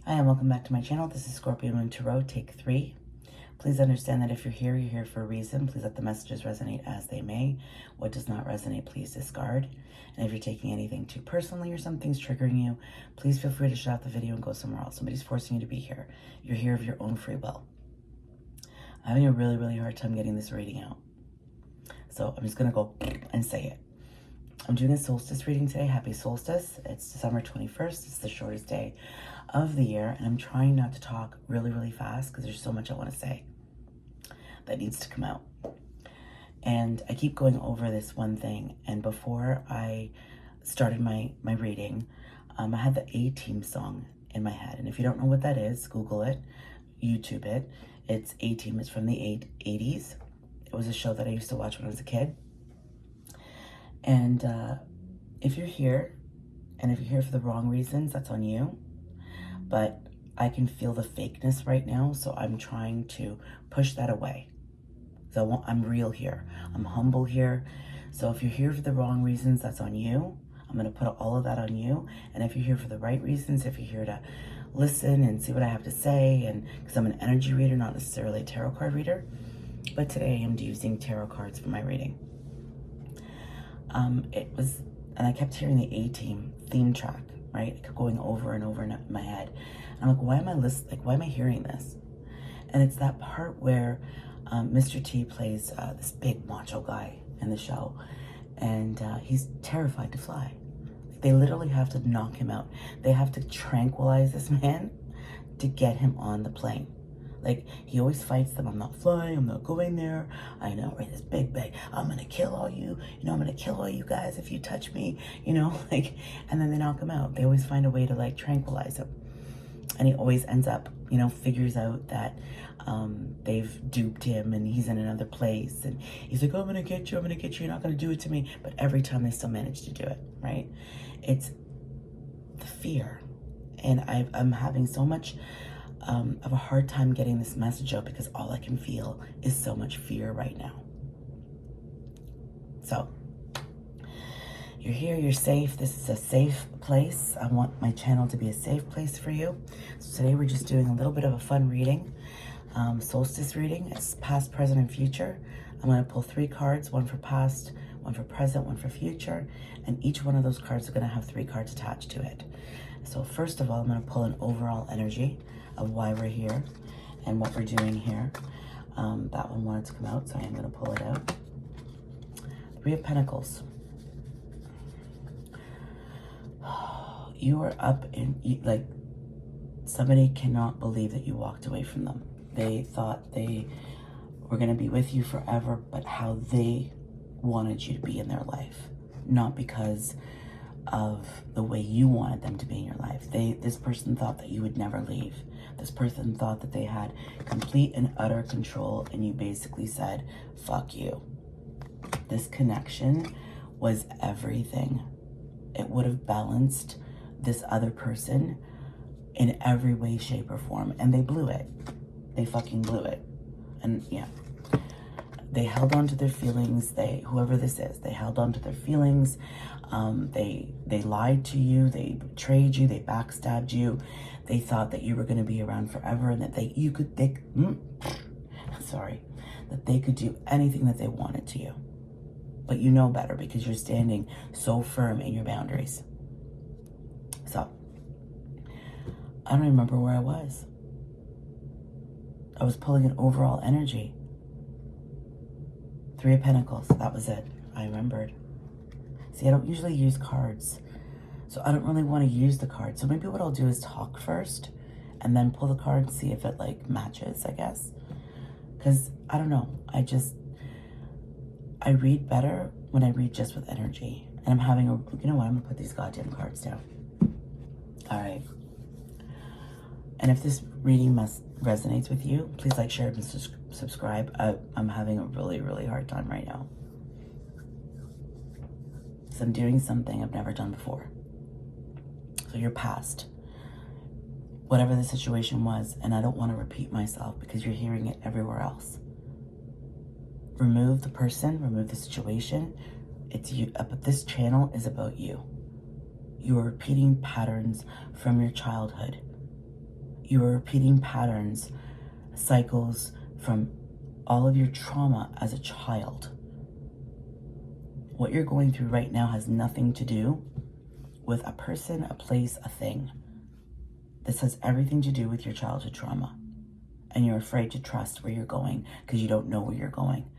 Hi, and welcome back to my channel. This is Scorpio Moon Tarot, take 3. Please understand that if you're here for a reason. Please let the messages resonate as they may. What does not resonate, please discard. And if you're taking anything too personally or something's triggering you, please feel free to shut off the video and go somewhere else. Somebody's forcing you to be here. You're here of your own free will. I'm having a really hard time getting this reading out. So I'm just going to go and say it. I'm doing a solstice reading today. Happy solstice. It's December 21st. It's the shortest day of the year. And I'm trying not to talk really fast because there's so much I want to say that needs to come out. And I keep going over this one thing. And before I started my reading, I had the A-Team song in my head. And if you don't know what that is, Google it, YouTube it. It's A-Team. It's from the 80s. It was a show that I used to watch when I was a kid. And if you're here, and if you're here for the wrong reasons, that's on you. But I can feel the fakeness right now, so I'm trying to push that away. So I'm real here. I'm humble here. So if you're here for the wrong reasons, that's on you. I'm going to put all of that on you. And if you're here for the right reasons, if you're here to listen and see what I have to say, and because I'm an energy reader, not necessarily a tarot card reader, but today I am using tarot cards for my reading. And I kept hearing the A-Team theme track, right? It kept going over and over in my head. And I'm like, why am I hearing this? And it's that part where Mr. T plays this big macho guy in the show, and he's terrified to fly. They literally have to knock him out. They have to tranquilize this man to get him on the plane. Like, he always fights them. I'm not flying. I'm not going there. I know, right? This big, I'm going to kill all you. I'm going to kill all you guys if you touch me, like, and then they knock him out. They always find a way to, like, tranquilize him. And he always ends up, figures out that they've duped him and he's in another place. And he's like, oh, I'm going to get you. I'm going to get you. You're not going to do it to me. But every time they still manage to do it, right? It's the fear. And I'm having so much of a hard time getting this message out because all I can feel is so much fear right now. So, you're here, you're safe. This is a safe place. I want my channel to be a safe place for you. So today we're just doing a little bit of a fun reading. Solstice reading. It's past, present, and future. I'm going to pull 3 cards, one for past, one for present, one for future. And each one of those cards are going to have 3 cards attached to it. So first of all, I'm going to pull an overall energy of why we're here and what we're doing here. That one wanted to come out, so I am going to pull it out. 3 of Pentacles. You are up in, like, somebody cannot believe that you walked away from them. They thought they were going to be with you forever, but how they wanted you to be in their life, not because of the way you wanted them to be in your life. This person thought that you would never leave. This person thought that they had complete and utter control, and you basically said, fuck you. This connection was everything. It would have balanced this other person in every way, shape, or form, and they blew it. They fucking blew it. And yeah, they held on to their feelings. Whoever this is, they held on to their feelings. They lied to you. They betrayed you. They backstabbed you. They thought that you were going to be around forever, and that they could do anything that they wanted to you. But you know better because you're standing so firm in your boundaries. So, I don't remember where I was. I was pulling an overall energy. 3 of Pentacles, that was it. I remembered. See, I don't usually use cards, so I don't really want to use the card. So maybe what I'll do is talk first and then pull the card and see if it, like, matches, I guess. Because, I don't know, I read better when I read just with energy. And I'm having you know what, I'm going to put these goddamn cards down. All right. And if this reading resonates with you, please like, share, and subscribe. I'm having a really hard time right now. So I'm doing something I've never done before. So you're past whatever the situation was, and I don't want to repeat myself because you're hearing it everywhere else. Remove the person, remove the situation. It's you, but this channel is about you. You are repeating patterns from your childhood. You are repeating patterns, cycles from all of your trauma as a child. What you're going through right now has nothing to do with a person, a place, a thing. This has everything to do with your childhood trauma. And you're afraid to trust where you're going because you don't know where you're going.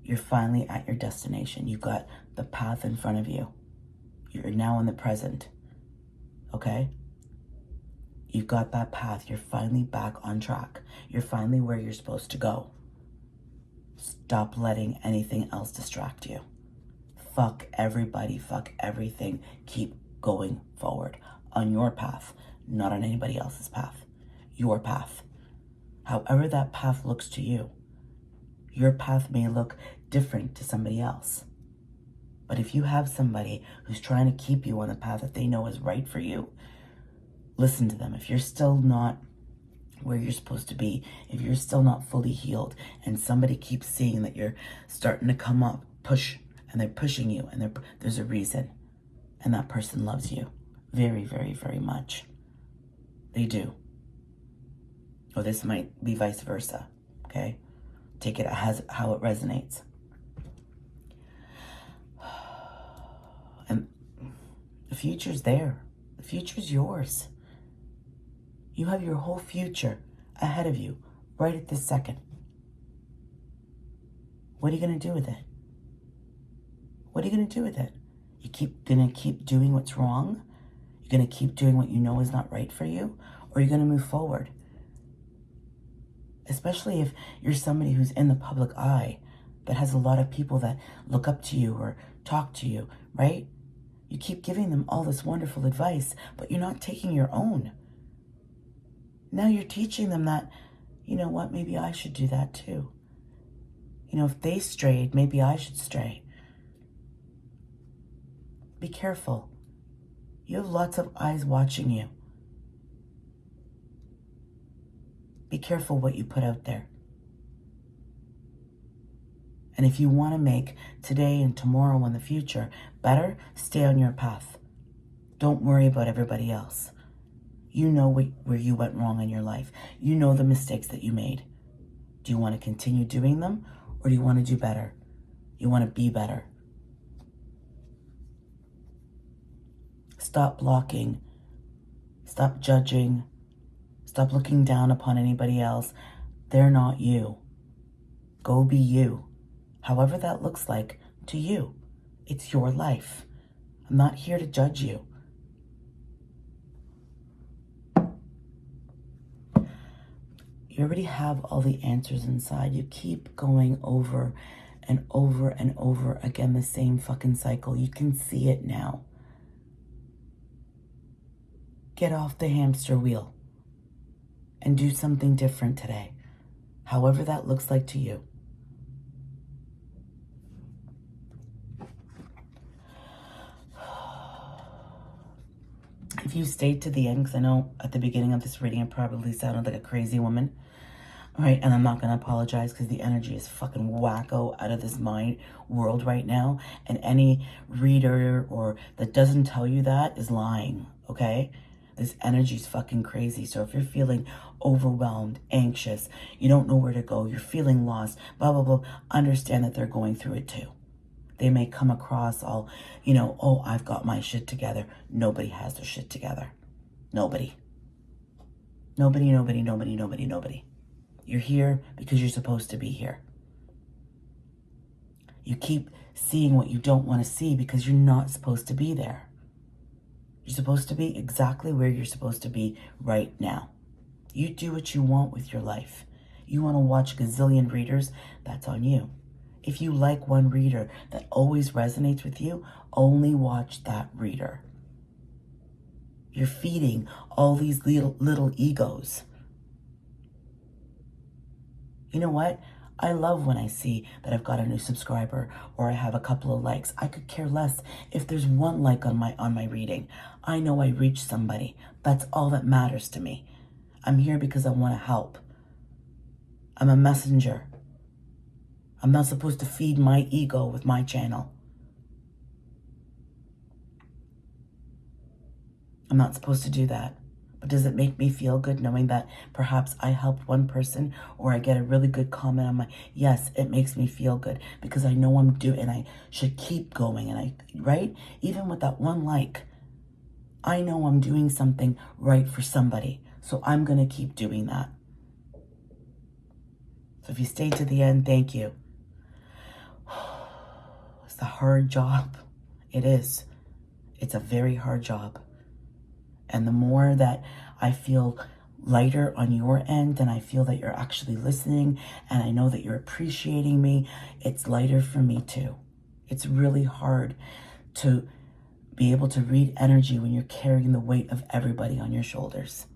You're finally at your destination. You've got the path in front of you. You're now in the present. Okay? You've got that path. You're finally back on track. You're finally where you're supposed to go. Stop letting anything else distract you. Fuck everybody. Fuck everything. Keep going forward on your path, not on anybody else's path. Your path. However that path looks to you. Your path may look different to somebody else. But if you have somebody who's trying to keep you on the path that they know is right for you, listen to them. If you're still not where you're supposed to be, if you're still not fully healed, and somebody keeps seeing that you're starting to come up, push, and they're pushing you, and there's a reason. And that person loves you very, very, very much. They do. Or this might be vice versa, okay? Take it as how it resonates. And the future's there. The future's yours. You have your whole future ahead of you right at this second. What are you going to do with it? What are you going to do with it? Going to keep doing what's wrong? You're going to keep doing what you know is not right for you? Or are you going to move forward? Especially if you're somebody who's in the public eye, that has a lot of people that look up to you or talk to you, right? You keep giving them all this wonderful advice, but you're not taking your own. Now you're teaching them that, you know what, maybe I should do that too. You know, if they strayed, maybe I should stray. Be careful. You have lots of eyes watching you. Be careful what you put out there. And if you want to make today and tomorrow and the future better, stay on your path. Don't worry about everybody else. You know where you went wrong in your life. You know the mistakes that you made. Do you want to continue doing them, or do you want to do better? You want to be better. Stop blocking. Stop judging. Stop looking down upon anybody else. They're not you. Go be you. However that looks like to you. It's your life. I'm not here to judge you. You already have all the answers inside. You keep going over and over and over again, the same fucking cycle. You can see it now. Get off the hamster wheel and do something different today, however that looks like to you. If you stayed to the end, because I know at the beginning of this reading I probably sounded like a crazy woman, all right, and I'm not going to apologize because the energy is fucking wacko out of this mind world right now, and any reader or that doesn't tell you that is lying, okay? This energy is fucking crazy. So if you're feeling overwhelmed, anxious, you don't know where to go, you're feeling lost, blah, blah, blah, understand that they're going through it too. They may come across all, you know, oh, I've got my shit together. Nobody has their shit together. Nobody. Nobody, nobody, nobody, nobody, nobody. You're here because you're supposed to be here. You keep seeing what you don't want to see because you're not supposed to be there. You're supposed to be exactly where you're supposed to be right now. You do what you want with your life. You want to watch a gazillion readers, that's on you. If you like one reader that always resonates with you, only watch that reader. You're feeding all these little egos. You know what? I love when I see that I've got a new subscriber or I have a couple of likes. I could care less if there's one like on my reading. I know I reached somebody. That's all that matters to me. I'm here because I want to help. I'm a messenger. I'm not supposed to feed my ego with my channel. I'm not supposed to do that. But does it make me feel good knowing that perhaps I helped one person or I get a really good comment on my, yes, it makes me feel good because I know I'm doing, and I should keep going. And right? Even with that one like, I know I'm doing something right for somebody. So I'm going to keep doing that. So if you stayed to the end, thank you. It's a hard job. It is. It's a very hard job. And the more that I feel lighter on your end, and I feel that you're actually listening, and I know that you're appreciating me, it's lighter for me too. It's really hard to be able to read energy when you're carrying the weight of everybody on your shoulders.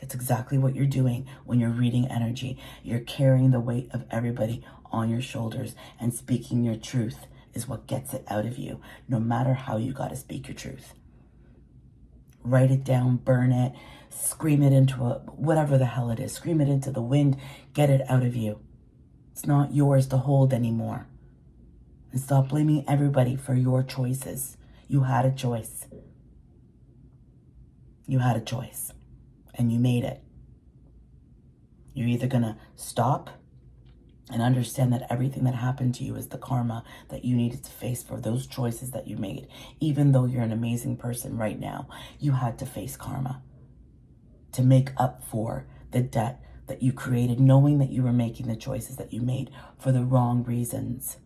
It's exactly what you're doing when you're reading energy. You're carrying the weight of everybody on your shoulders, and speaking your truth is what gets it out of you, no matter how you got to speak your truth. Write it down, burn it, scream it into whatever the hell it is. Scream it into the wind, get it out of you. It's not yours to hold anymore. And stop blaming everybody for your choices. You had a choice. You had a choice. And you made it. You're either going to stop and understand that everything that happened to you is the karma that you needed to face for those choices that you made. Even though you're an amazing person right now, you had to face karma to make up for the debt that you created, knowing that you were making the choices that you made for the wrong reasons.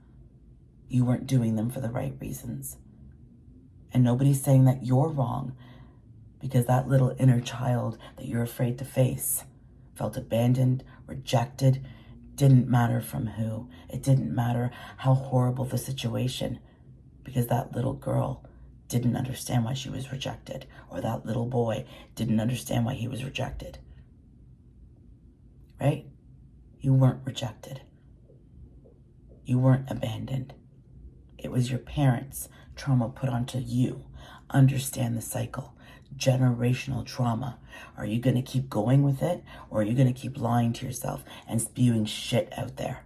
You weren't doing them for the right reasons. And nobody's saying that you're wrong, because that little inner child that you're afraid to face felt abandoned, rejected. Didn't matter from who. It didn't matter how horrible the situation, because that little girl didn't understand why she was rejected, or that little boy didn't understand why he was rejected. Right? You weren't rejected. You weren't abandoned. It was your parents' trauma put onto you. Understand the cycle. Generational trauma. Are you going to keep going with it, or are you going to keep lying to yourself and spewing shit out there?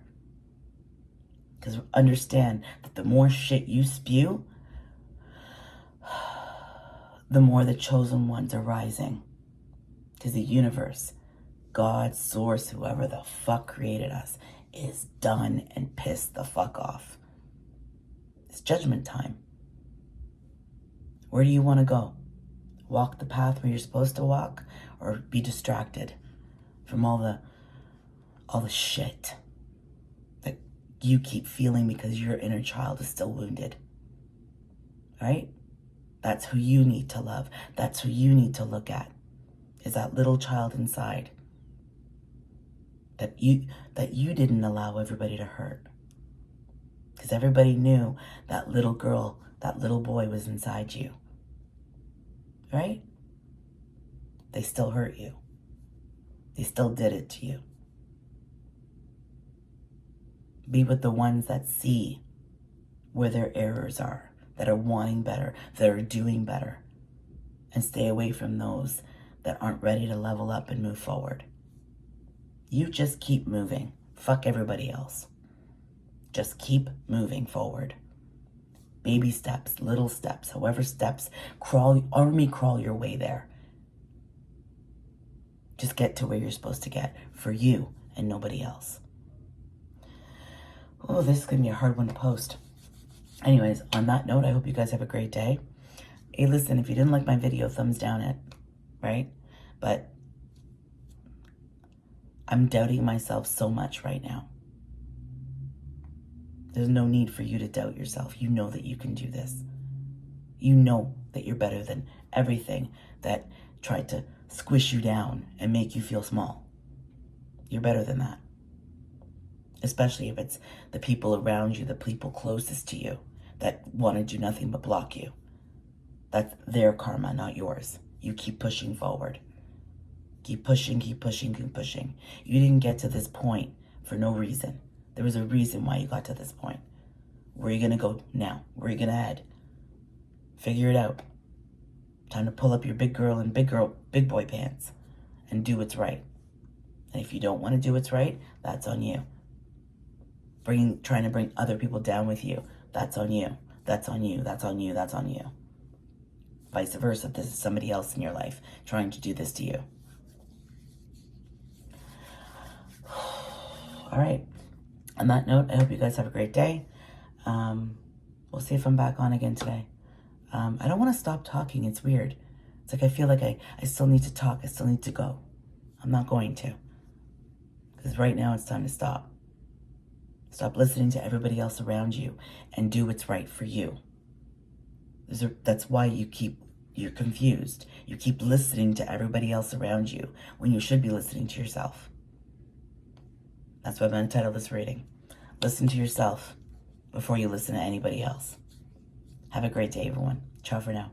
Because understand that the more shit you spew, the more the chosen ones are rising. Because the universe, God, source, whoever the fuck created us, is done and pissed the fuck off. It's judgment time. Where do you want to go? Walk the path where you're supposed to walk, or be distracted from all the shit that you keep feeling because your inner child is still wounded? Right? That's who you need to love. That's who you need to look at, is that little child inside that you didn't allow everybody to hurt. Because everybody knew that little girl, that little boy was inside you. Right? They still hurt you. They still did it to you. Be with the ones that see where their errors are, that are wanting better, that are doing better. And stay away from those that aren't ready to level up and move forward. You just keep moving. Fuck everybody else. Just keep moving forward. Baby steps, little steps, however steps, army crawl your way there. Just get to where you're supposed to get, for you and nobody else. Oh, this is going to be a hard one to post. Anyways, on that note, I hope you guys have a great day. Hey, listen, if you didn't like my video, thumbs down it, right? But I'm doubting myself so much right now. There's no need for you to doubt yourself. You know that you can do this. You know that you're better than everything that tried to squish you down and make you feel small. You're better than that. Especially if it's the people around you, the people closest to you that want to do nothing but block you. That's their karma, not yours. You keep pushing forward. Keep pushing, keep pushing, keep pushing. You didn't get to this point for no reason. There was a reason why you got to this point. Where are you going to go now? Where are you going to head? Figure it out. Time to pull up your big girl and big boy pants and do what's right. And if you don't want to do what's right, that's on you. Trying to bring other people down with you, that's on you. That's on you. That's on you. That's on you. vice versa, if this is somebody else in your life trying to do this to you. All right. On that note, I hope you guys have a great day. We'll see if I'm back on again today. I don't want to stop talking. It's weird. It's like I feel like I still need to talk. I still need to go. I'm not going to. Because right now it's time to stop. Stop listening to everybody else around you and do what's right for you. That's why you're confused. You keep listening to everybody else around you when you should be listening to yourself. That's what I'm going to title this reading. Listen to yourself before you listen to anybody else. Have a great day, everyone. Ciao for now.